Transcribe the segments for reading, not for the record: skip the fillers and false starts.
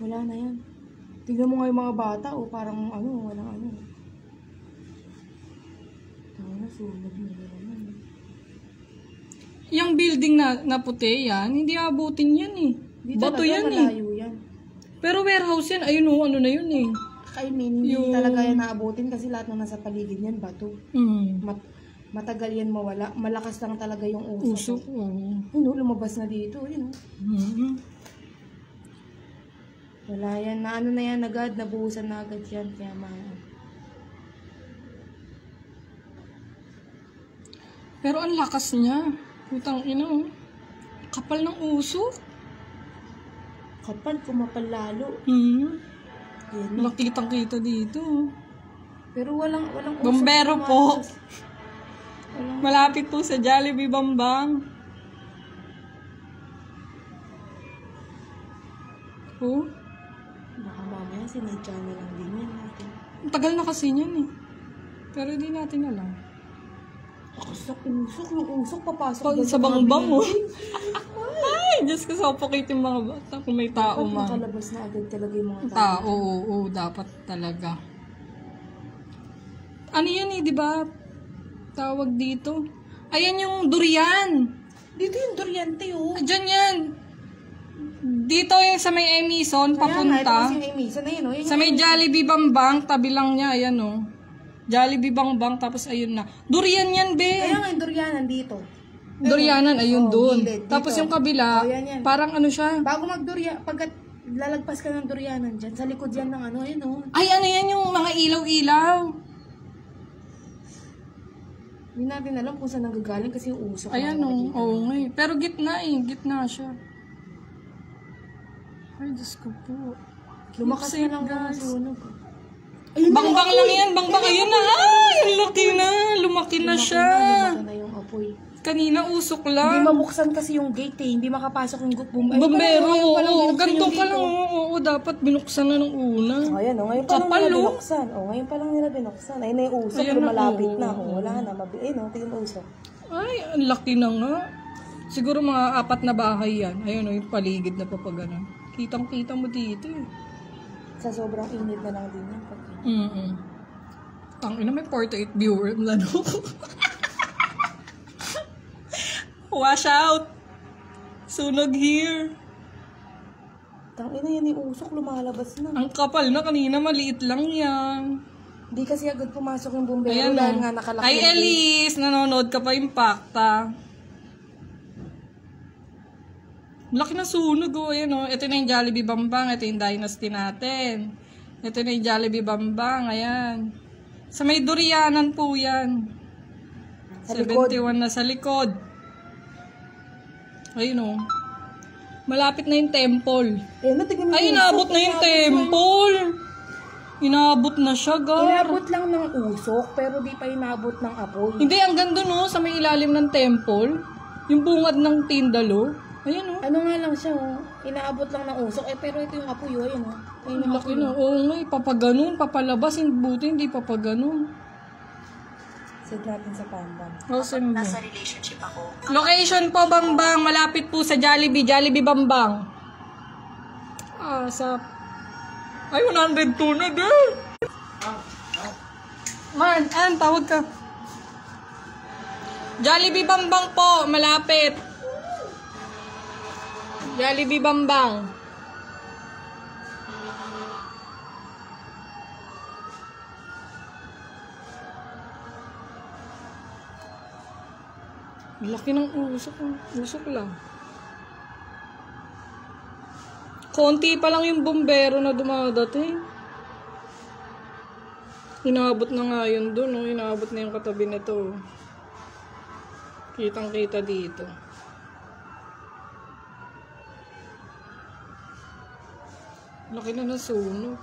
Wala na yan. Tignan mo nga yung mga bata, o parang ano, walang ano. Tama na, sunog na naman. Yung building na puti yan, hindi abutin yan eh. Dito Bato talaga, yan malayo yan. Pero warehouse yan, ayun o, ano na yun eh. I mean, hindi talaga yan naabutin kasi lahat ng nasa paligid yan, bato. Matagal yan mawala. Malakas lang talaga yung usok. Lumabas na dito, yun. Wala yan, na ano na yan agad, nabuhusan na agad yan, kaya Pero ang lakas niya. Putang ina oh. Kapal ng usok. Kapal, kumapal lalo. Makitang-kita dito. Pero walang usok. Bombero po. Malapit po sa Jollibee Bambang. Oh. Baka mamaya sinadya na lang din yan natin. Ang tagal na kasi yan eh. Pero hindi natin alam. Sa usok, yung usok papasok. Sa bangbang mo. Ay, Diyos ko, suffocate yung mga bata kung may tao man. Nakalabas na agad talaga yung mga tao. Oo, dapat talaga. Ano yan eh, di ba? Tawag dito. Ayan yung durian. Dito yung durian, Teo. Diyan yan. Dito yung sa may Emison, papunta. Sa may Jollibee Bambang, tabi lang niya, ayan o. Jollibee Bambang, tapos ayun na. Durian yan, be. Kaya nga yung durianan dito. Durianan, ayun doon. Tapos yung kabila, parang ano siya. Bago magdurian, pagkat lalagpas ka ng durianan dyan, sa likod yan ng ano, ayun o. Ay, ano yan yung mga ilaw-ilaw. Hindi natin alam kung saan nanggagaling kasi yung usok. Ayan o, oo nga eh. Pero gitna eh, gitna siya. Ay, Diyos ko po. Lumakas na lang ang sunog. Bangbang lang yan, bangbang. Ayun na, ay, laki na. Lumaki na siya. Lumaki na yung apoy. Kanina usok lang. Hindi mabuksan kasi yung gate eh. Hindi makapasok yung bombero. Oo, ganito pa lang. Oo, dapat binuksan na nung una. Ayan o, ngayon pa lang nila binuksan. Ngayon pa lang nila binuksan. Ayun na yung usok, malapit na. Wala na, ayun o, tingin usok. Ay, ang laki na nga. Siguro mga 4 na bahay yan. Ayun o, yung paligid na papaganan. Kitang-kita mo dito eh. Sa sobrang init na lang din yan. Ang ina, may 48 viewers na no? Wash out! Sunog here! Tangina yan yung usok, lumalabas na. Ang kapal na, kanina maliit lang yan. Hindi kasi agad pumasok yung bumbero. Ayan dahil nga nakalaki. Ay, Elise! Nanonood ka pa, Impacta. Laki na sunog oh. Ayan oh. Ito na yung Jollibee Bambang. Ito yung Dynasty natin. Ito na yung Jollibee Bambang. Ayan. Sa may durianan po yan. Sa 71 na sa likod. Ayun oh. Malapit na yung temple. Ay, inaabot na yung temple. Inaabot na siya, guys. Inaabot lang ng usok, pero di pa inaabot ng apoy. Hindi, hanggang doon oh. Sa may ilalim ng temple. Yung bungad ng tindalo. Ayan o. Ano nga lang siya o. Inaabot lang ng usok. Pero ito yung apoy o. Ayan o. Ayun yung laki na. Oo nga. Papaganon. Papalabas. Buti hindi papaganon. Send natin sa Pambang. Nasa relationship ako. Location po, Bambang. Malapit po sa Jollibee. Jollibee Bambang. Sa... Ay, 102 na din. Man, tawag ka. Jollibee Bambang po. Malapit. Jollibee Bambang. Laki ng usok. Usok lang. Konti pa lang yung bombero na dumadating. Inaabot na nga yun dun. Oh. Inaabot na yung katabi nito. Kitang-kita dito. Laki na nasunog.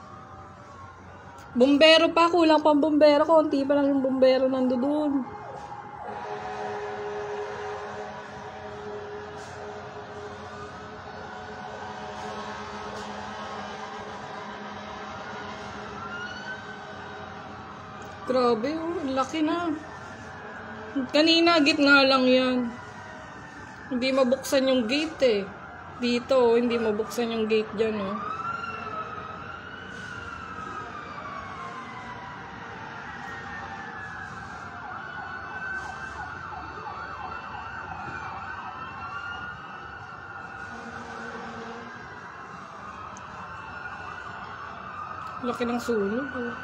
Bombero pa, kulang pang bombero. Konti pa lang yung bombero nandoon. Grabe, oh, laki na. Kanina, gitna lang yan. Hindi mabuksan yung gate eh. Dito, hindi mabuksan yung gate dyan, oh. Laki ng sunog. Oh.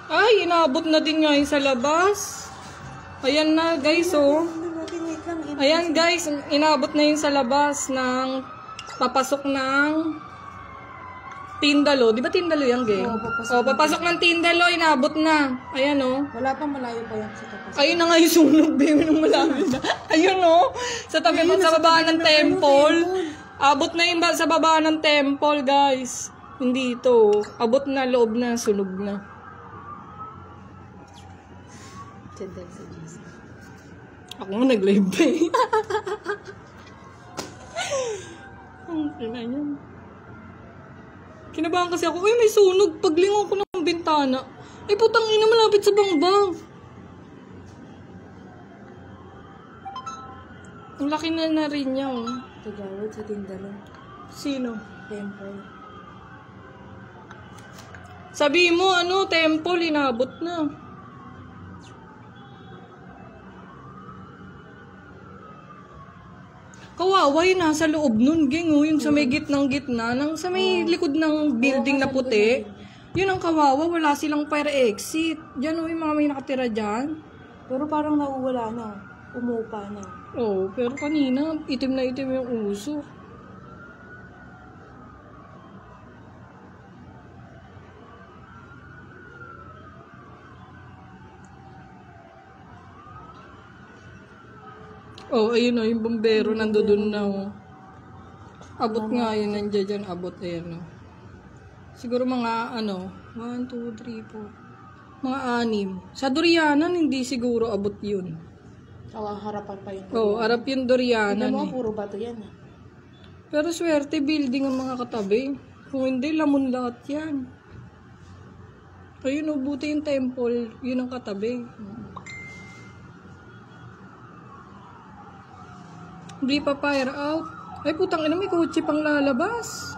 Ay, inabot na din nga yung sa labas. Ayan na guys, oh. Ayan guys, inabot na yung sa labas ng papasok ng Tindalo. Di ba Tindalo yan, gang? Oo, papasok ng Tindalo, inabot na. Ayan, oh. Wala pang malayo pa yan sa tapos. Ayun na nga yung sunog, baby, nung malapit na. Ayun, oh. Sa tabi mo, sa baba ng temple. Abot na yung sa baba ng temple, guys. Hindi ito. Abot na, loob na, sunog na. Ako nga nag-live pa eh. Ang ina yan. Kinabahan kasi ako, may sunog. Paglingon ko ng bintana. Ay, putang ina, malapit sa bangbang. Ang laki na rin niya, oh. Tagalog sa Tindalo. Sino? Temple. Sabi mo, temple, inabot na. Kawawa yun, nasa loob nun, gang, oh. Yung sa may gitnang gitna, sa may likod ng building na puti. Yun ang kawawa, wala silang fire exit. Diyan, oh, yung mga may nakatira dyan. Pero parang nauwala na. Umupa na. Oo, pero kanina, itim na itim yung uso. Oh, ayun o, yung bombero nandoon na o. Abot nga yun, nandiyan dyan, abot, ayun o. Siguro mga, 1, 2, 3, 4. Mga 6. Sa Dorianan, hindi siguro abot yun. Harapan pa yun. Oo, harap yung Dorianan Hindi mo, eh. puro bato yan. Pero swerte, building ang mga katabi. Kung hindi, lamon lahat yan. Ayun o, buti yung temple, yun ang katabi. Hindi pa fire out. Ay, putang ina, may kotse pang lalabas.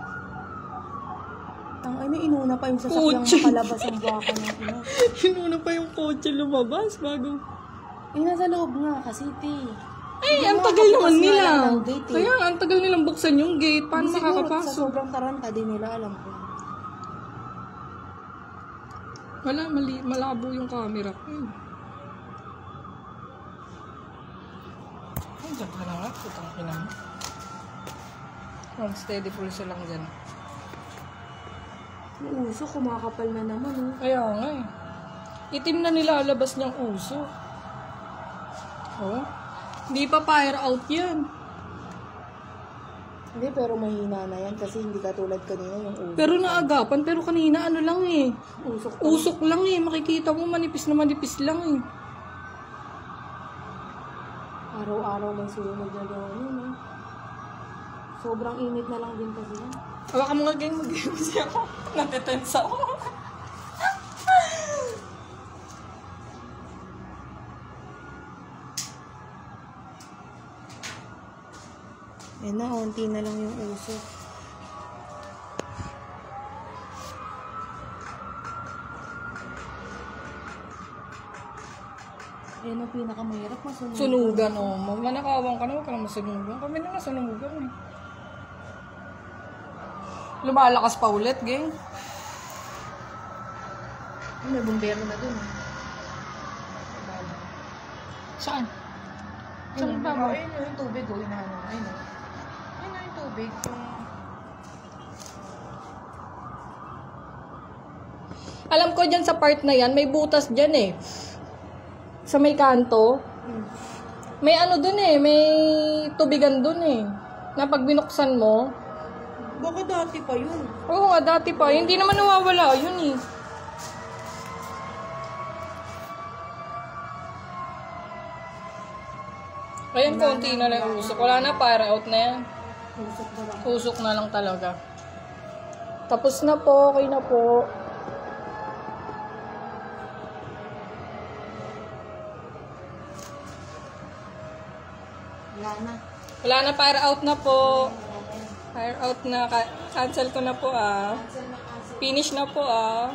Ang inuna pa yung sasakyang makalabas ang baka ng ina. Inuna pa yung kotse lumabas bago. Nasa loob nga kasi, Ay, ang tagal naman nila. Gate, Kaya ang tagal nilang buksan yung gate. Paano siguro, makakapasok? sa sobrang taranta din nila, alam ko. Wala, malabo yung camera ko. Ay, dyan ka na nga. Putang ina mo. Steady pulse lang dyan. Yung uso, kumakapal na naman, oh. Kaya nga eh. Itim na nilalabas niyang uso. Oh. Hindi pa fire out yan. Hindi, pero mahina na yan kasi hindi katulad kanina yung uso. Pero naagapan, pero kanina lang eh. Usok pa. Usok lang eh. Makikita mo manipis na manipis lang eh. Araw-araw may sunog na gano'n, eh. Sobrang init na lang din kasi yan. Hawakan mo nga gang, mag-game siya ako. Natitense ako. Yan na, onti na lang yung uso. Yan ang pinakamahirap, masunugan. Sunugan, oh. Manakawang ka na, huwag ka na masunugan. Kami na nga sunugan eh. Lumalakas pa ulit, gang. May bumbero na dun. Saan? Saan ba mo? Ayun yung tubig, oh. Inaano. Ayun, oh. Ayun yung tubig. Alam ko dyan sa part na yan, may butas dyan eh. Sa may kanto. May dun eh, may tubigan dun eh. Na pag binuksan mo. Baka dati pa yun. Oo nga, dati pa. Hindi naman nawawala yun eh. Ayan, konti na lang usok. Wala na, fire out na yan. Usok na lang. Usok na lang talaga. Tapos na po, okay na po. Wala na. Wala na, fire out na po. Fire out na. Cancel ko na po ah. Cancel na kasi. Finish na po ah.